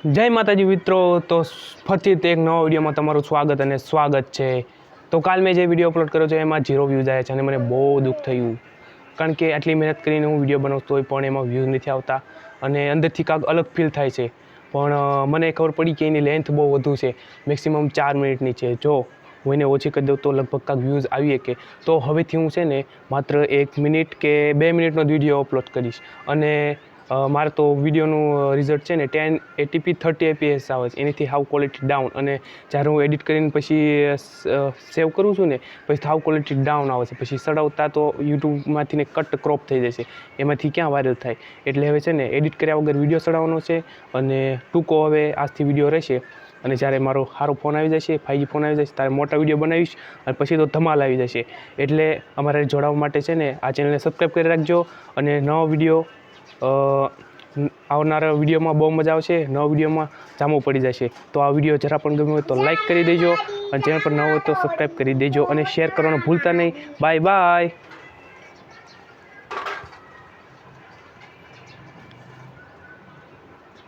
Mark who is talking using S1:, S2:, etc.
S1: જય માતાજી મિત્રો. તો ફરીથી એક નવા વિડીયોમાં તમારું સ્વાગત છે. તો કાલ મેં જે વિડીયો અપલોડ કર્યો છે એમાં 0 વ્યૂઝ આવ્યા છે અને મને બહુ દુઃખ થયું, કારણ કે આટલી મહેનત કરીને હું વિડીયો બનાવતો હોય પણ એમાં વ્યૂઝ નથી આવતા અને અંદરથી કાંઈક અલગ ફીલ થાય છે. પણ મને ખબર પડી કે એની લેન્થ બહુ વધુ છે, મેક્સિમમ 4 મિનિટની છે. જો હું એને ઓછી કરી દઉં તો લગભગ કાંઈક વ્યૂઝ આવી શકે. તો હવેથી હું છે ને માત્ર 1 મિનિટ કે 2 મિનિટનો વિડીયો અપલોડ કરીશ. અને મારે તો વિડીયોનું રિઝલ્ટ છે ને 1080p 30 fps આવે છે, એનાથી હાવ ક્વોલિટી ડાઉન. અને જ્યારે હું એડિટ કરીને પછી સેવ કરું છું ને પછી હાવ ક્વોલિટી ડાઉન આવે છે. પછી સડાવતા તો યુટ્યુબમાંથી ને કટ ક્રોપ થઈ જશે, એમાંથી ક્યાં વાયરલ થાય. એટલે હવે છે ને એડિટ કર્યા વગર વિડીયો ચડાવવાનો છે અને ટૂંકો હવે આજથી વિડીયો રહેશે. અને જ્યારે મારો સારો ફોન આવી જશે, 5G ફોન આવી જશે, ત્યારે મોટા વિડીયો બનાવીશ અને પછી તો ધમાલ આવી જશે. એટલે અમારે જોડાવા માટે છે ને આ ચેનલને સબસ્ક્રાઈબ કરી રાખજો. અને નવો વિડીયો આવનારા વિડીયોમાં બહુ મજા આવશે. નવા વિડીયોમાં જામો પડી જશે. તો આ વિડીયો જરા પણ ગમ્યો હોય તો લાઈક કરી દેજો અને ચેનલ પર ન હોય તો સબસ્ક્રાઈબ કરી દેજો અને શેર કરવાનું ભૂલતા નહીં. Bye bye.